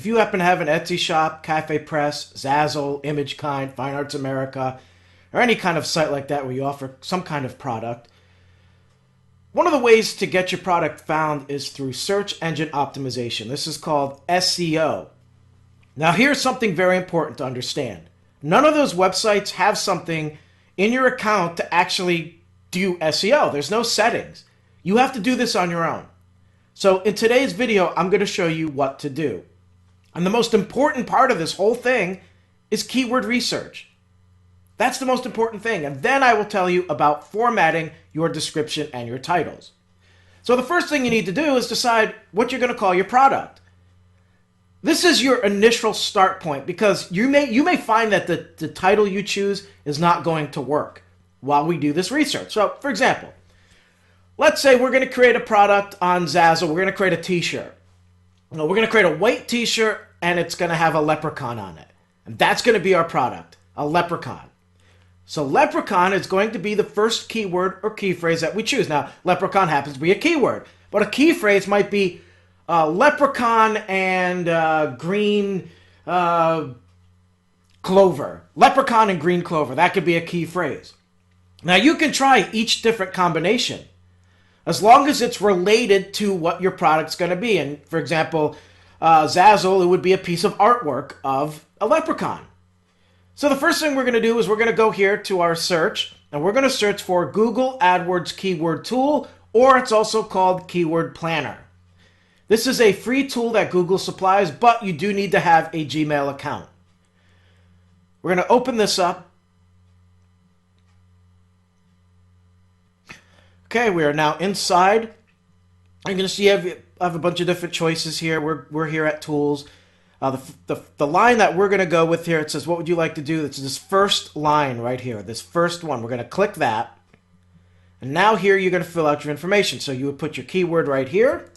If you happen to have an Etsy shop, Cafe Press, Zazzle, ImageKind, Fine Arts America, or any kind of site like that where you offer some kind of product, one of the ways to get your product found is through search engine optimization. This is called SEO. Now, here's something very important to understand. None of those websites have something in your account to actually do SEO. There's no settings. You have to do this on your own. So in today's video, I'm going to show you what to do. And the most important part of this whole thing is keyword research. That's the most important thing. And then I will tell you about formatting your description and your titles. So the first thing you need to do is decide what you're going to call your product. This is your initial start point because you may find that the title you choose is not going to work while we do this research. So, for example, let's say we're going to create a product on Zazzle. We're going to create a t-shirt. We're going to create a white t-shirt and it's going to have a leprechaun on it. And that's going to be our product, a leprechaun. So leprechaun is going to be the first keyword or key phrase that we choose. Now, leprechaun happens to be a keyword, but a key phrase might be leprechaun and green clover. Leprechaun and green clover. That could be a key phrase. Now, you can try each different combination as long as it's related to what your product's going to be. And for example, Zazzle, it would be a piece of artwork of a leprechaun. So the first thing we're going to do is we're going to go here to our search, and we're going to search for Google AdWords Keyword Tool, or it's also called Keyword Planner. This is a free tool that Google supplies, but you do need to have a Gmail account. We're going to open this up. Okay, we are now inside. You're going to see I have a bunch of different choices here. We're here at Tools. The line that we're going to go with here, it says, what would you like to do? It's this first line right here, this first one. We're going to click that. And now here you're going to fill out your information. So you would put your keyword right here.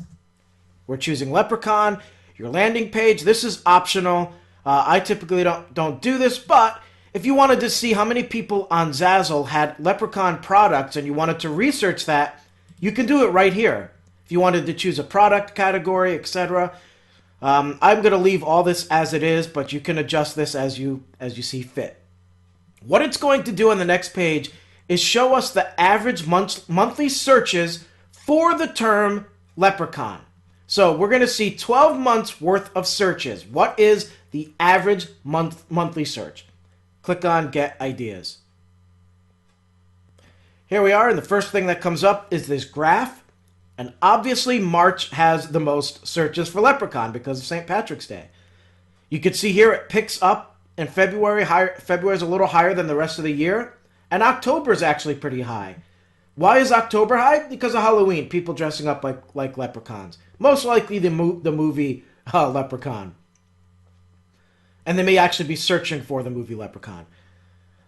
We're choosing leprechaun. Your landing page, this is optional. I typically don't do this, but if you wanted to see how many people on Zazzle had leprechaun products and you wanted to research that, you can do it right here. If you wanted to choose a product category, etc. I'm going to leave all this as it is, but you can adjust this as you see fit. What it's going to do on the next page is show us the average monthly searches for the term leprechaun. So we're going to see 12 months worth of searches. What is the average monthly search? Click on Get Ideas. Here we are, and the first thing that comes up is this graph. And obviously, March has the most searches for leprechaun because of St. Patrick's Day. You can see here it picks up in February. February is a little higher than the rest of the year. And October is actually pretty high. Why is October high? Because of Halloween. People dressing up like leprechauns. Most likely the movie Leprechaun. And they may actually be searching for the movie Leprechaun.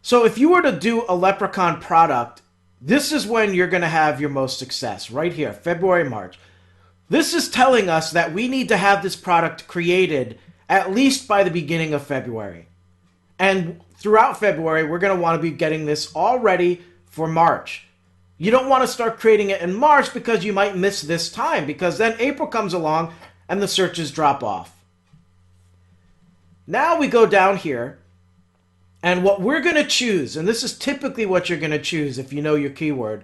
So if you were to do a leprechaun product, this is when you're going to have your most success, right here, February, March. This is telling us that we need to have this product created at least by the beginning of February. And throughout February, we're going to want to be getting this all ready for March. You don't want to start creating it in March because you might miss this time, because then April comes along and the searches drop off. Now we go down here. And what we're going to choose, and this is typically what you're going to choose if you know your keyword,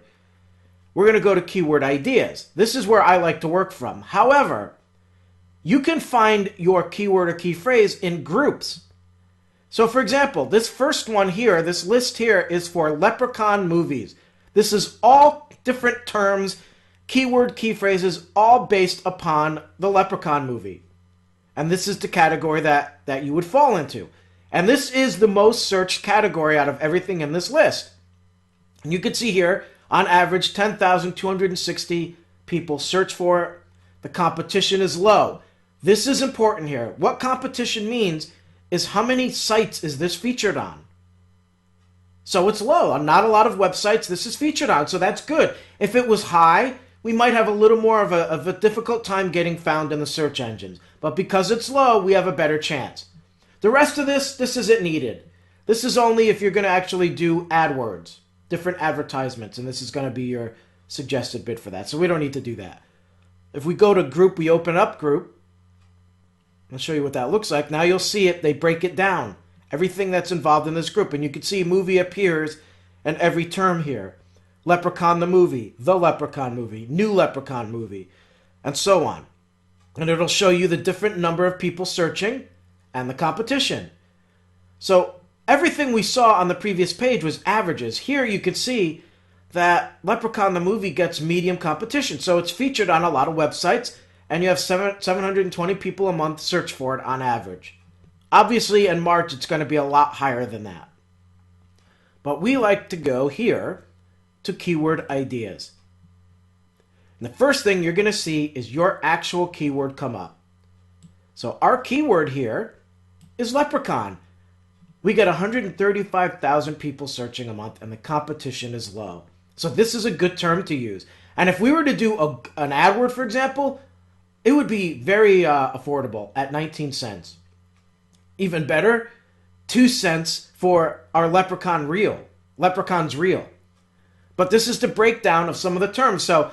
we're going to go to Keyword Ideas. This is where I like to work from. However, you can find your keyword or key phrase in groups. So for example, this first one here, this list here is for leprechaun movies. This is all different terms, keyword, key phrases, all based upon the leprechaun movie. And this is the category that you would fall into. And this is the most searched category out of everything in this list. And you can see here, on average, 10,260 people search for it. The competition is low. This is important here. What competition means is how many sites is this featured on. So it's low. On not a lot of websites this is featured on, so that's good. If it was high, we might have a little more of a difficult time getting found in the search engines. But because it's low, we have a better chance. The rest of this isn't needed. This is only if you're going to actually do AdWords, different advertisements, and this is going to be your suggested bid for that. So we don't need to do that. If we go to group, we open up group. I'll show you what that looks like. Now you'll see it. They break it down. Everything that's involved in this group. And you can see movie appears in every term here. Leprechaun the movie, the Leprechaun movie, new Leprechaun movie, and so on. And it'll show you the different number of people searching and the competition. So everything we saw on the previous page was averages. Here you can see that Leprechaun the movie gets medium competition. So it's featured on a lot of websites, and you have 720 people a month search for it on average. Obviously, in March, it's going to be a lot higher than that. But we like to go here to keyword ideas. And the first thing you're going to see is your actual keyword come up. So our keyword here is leprechaun. We get 135,000 people searching a month, and the competition is low. So this is a good term to use. And if we were to do an AdWord, for example, it would be very affordable at 19 cents. Even better, 2 cents for our leprechaun's reel. But this is the breakdown of some of the terms. So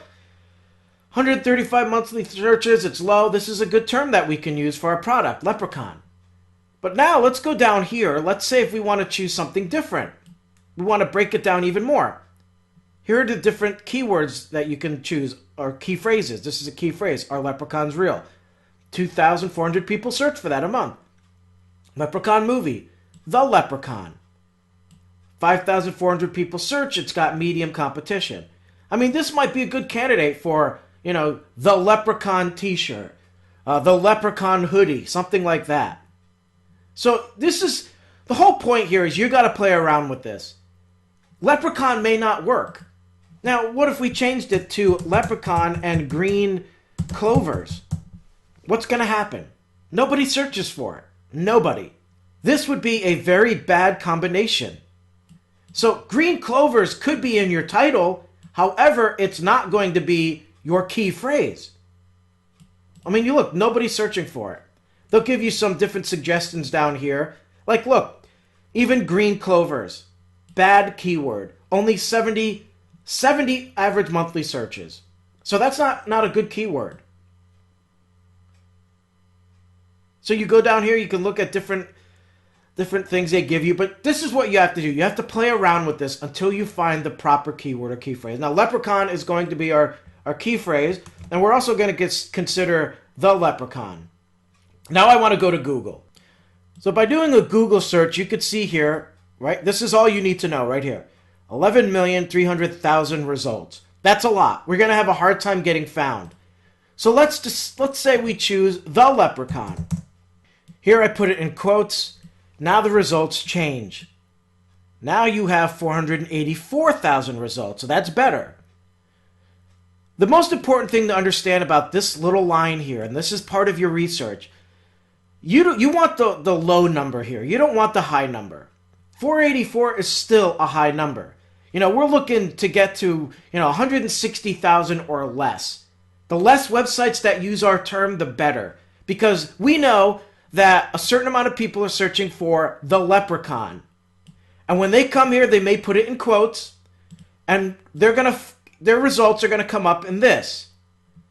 135 monthly searches, it's low. This is a good term that we can use for our product, leprechaun. But now let's go down here. Let's say if we want to choose something different. We want to break it down even more. Here are the different keywords that you can choose, or key phrases. This is a key phrase, our leprechaun's reel. 2,400 people search for that a month. Leprechaun movie, the Leprechaun. 5,400 people search, it's got medium competition. I mean, this might be a good candidate for, the Leprechaun t-shirt, the Leprechaun hoodie, something like that. So this is, the whole point here is you got to play around with this. Leprechaun may not work. Now, what if we changed it to leprechaun and green clovers? What's going to happen? Nobody searches for it. Nobody. This would be a very bad combination. So green clovers could be in your title. However, it's not going to be your key phrase. I mean, you look, nobody's searching for it. They'll give you some different suggestions down here. Like, look, even green clovers. Bad keyword. Only 70 average monthly searches. So that's not a good keyword. So you go down here, you can look at different things they give you, but this is what you have to do. You have to play around with this until you find the proper keyword or key phrase. Now, leprechaun is going to be our key phrase, and we're also going to consider the leprechaun. Now I want to go to Google. So by doing a Google search, you could see here, right? This is all you need to know right here. 11,300,000 results. That's a lot. We're going to have a hard time getting found. So let's say we choose the leprechaun. Here I put it in quotes. Now the results change. Now you have 484,000 results. So that's better. The most important thing to understand about this little line here, and this is part of your research, you want the low number here. You don't want the high number. 484 is still a high number. We're looking to get to, 160,000 or less. The less websites that use our term, the better. Because we know that a certain amount of people are searching for the leprechaun. And when they come here, they may put it in quotes, and their results are going to come up in this.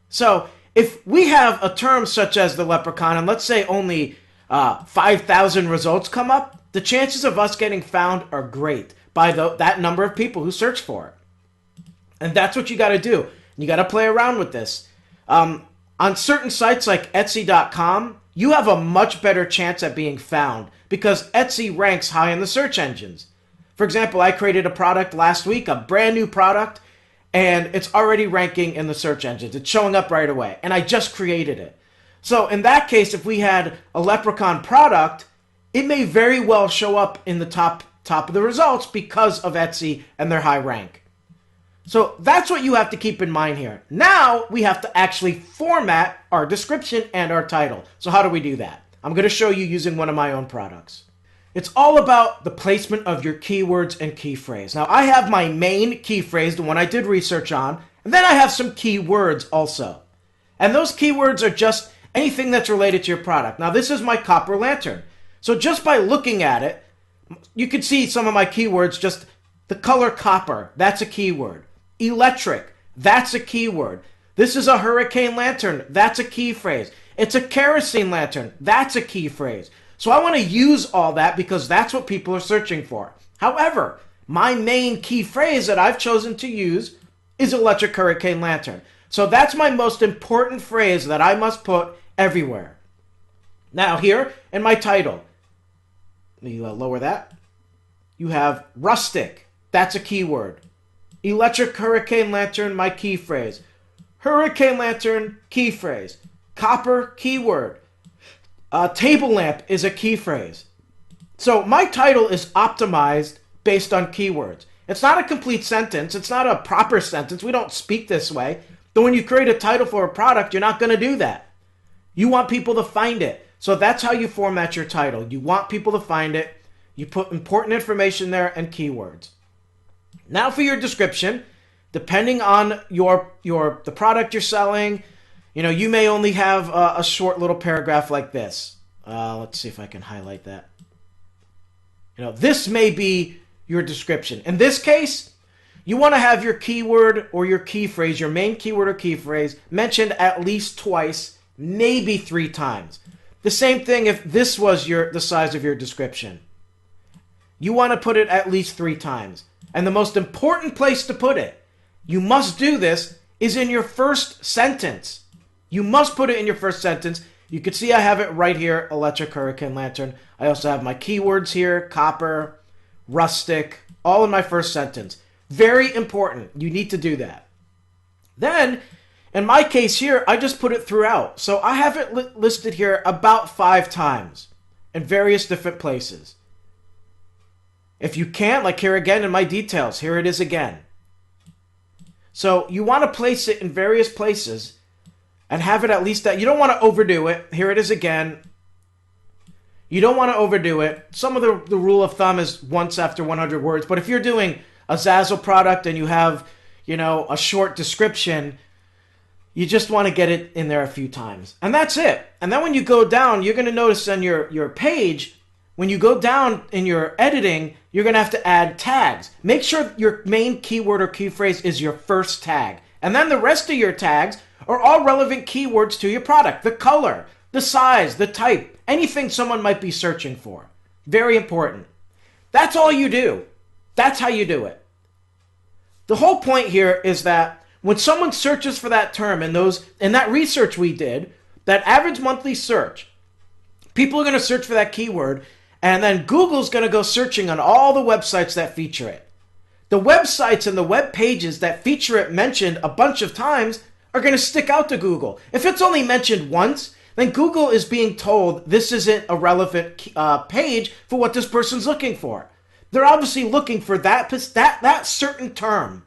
So if we have a term such as the leprechaun, and let's say only 5,000 results come up, the chances of us getting found are great by that number of people who search for it. And that's what you got to do. You got to play around with this. On certain sites like Etsy.com, you have a much better chance at being found because Etsy ranks high in the search engines. For example, I created a product last week, a brand new product, and it's already ranking in the search engines. It's showing up right away, and I just created it. So in that case, if we had a leprechaun product, it may very well show up in the top of the results because of Etsy and their high rank. So that's what you have to keep in mind here. Now we have to actually format our description and our title. So how do we do that? I'm going to show you using one of my own products. It's all about the placement of your keywords and key phrase. Now I have my main key phrase, the one I did research on, and then I have some keywords also. And those keywords are just anything that's related to your product. Now this is my copper lantern. So just by looking at it, you can see some of my keywords, just the color copper, that's a keyword. Electric, that's a keyword. This is a hurricane lantern, that's a key phrase. It's a kerosene lantern. That's a key phrase. So I want to use all that because that's what people are searching for. However, my main key phrase that I've chosen to use is electric hurricane lantern. So that's my most important phrase that I must put everywhere. Now here in my title, let me lower that. You have rustic. That's a keyword. Electric hurricane lantern, my key phrase. Hurricane lantern, key phrase. Copper, keyword. Table lamp is a key phrase. So my title is optimized based on keywords. It's not a complete sentence. It's not a proper sentence. We don't speak this way. But when you create a title for a product, you're not going to do that. You want people to find it. So that's how you format your title. You want people to find it. You put important information there and keywords. Now for your description, depending on the product you're selling, you may only have a short little paragraph like this. Let's see if I can highlight that. This may be your description. In this case, you want to have your keyword or your key phrase, your main keyword or key phrase, mentioned at least twice, maybe 3 times. The same thing if this was the size of your description. You want to put it at least 3 times. And the most important place to put it, you must do this, is in your first sentence. You must put it in your first sentence. You can see I have it right here, electric hurricane lantern. I also have my keywords here, copper, rustic, all in my first sentence. Very important. You need to do that. Then, in my case here, I just put it throughout. So I have it listed here about 5 times in various different places. If you can't, like here again in my details, here it is again. So you want to place it in various places and have it at least that. You don't want to overdo it. Here it is again. You don't want to overdo it. Some of the rule of thumb is once after 100 words. But if you're doing a Zazzle product and you have, a short description, you just want to get it in there a few times. And that's it. And then when you go down, you're going to notice on your page, when you go down in your editing, you're going to have to add tags. Make sure your main keyword or key phrase is your first tag. And then the rest of your tags are all relevant keywords to your product. The color, the size, the type, anything someone might be searching for. Very important. That's all you do. That's how you do it. The whole point here is that when someone searches for that term in that research we did, that average monthly search, people are going to search for that keyword, and then Google's going to go searching on all the websites that feature it. The websites and the web pages that feature it mentioned a bunch of times are going to stick out to Google. If it's only mentioned once, then Google is being told this isn't a relevant page for what this person's looking for. They're obviously looking for that certain term.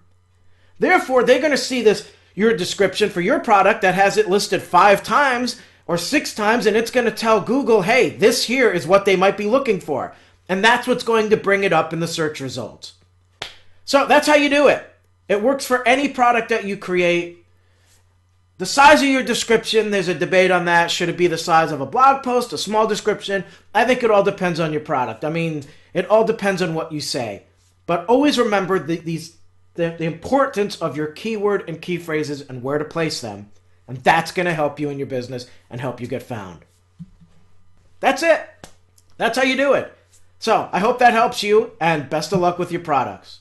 Therefore, they're going to see your description for your product that has it listed 5 times or 6 times, and it's going to tell Google, hey, this here is what they might be looking for. And that's what's going to bring it up in the search results. So that's how you do it. It works for any product that you create. The size of your description, there's a debate on that. Should it be the size of a blog post, a small description? I think it all depends on your product. I mean, it all depends on what you say. But always remember the importance of your keyword and key phrases and where to place them. And that's going to help you in your business and help you get found. That's it. That's how you do it. So I hope that helps you, and best of luck with your products.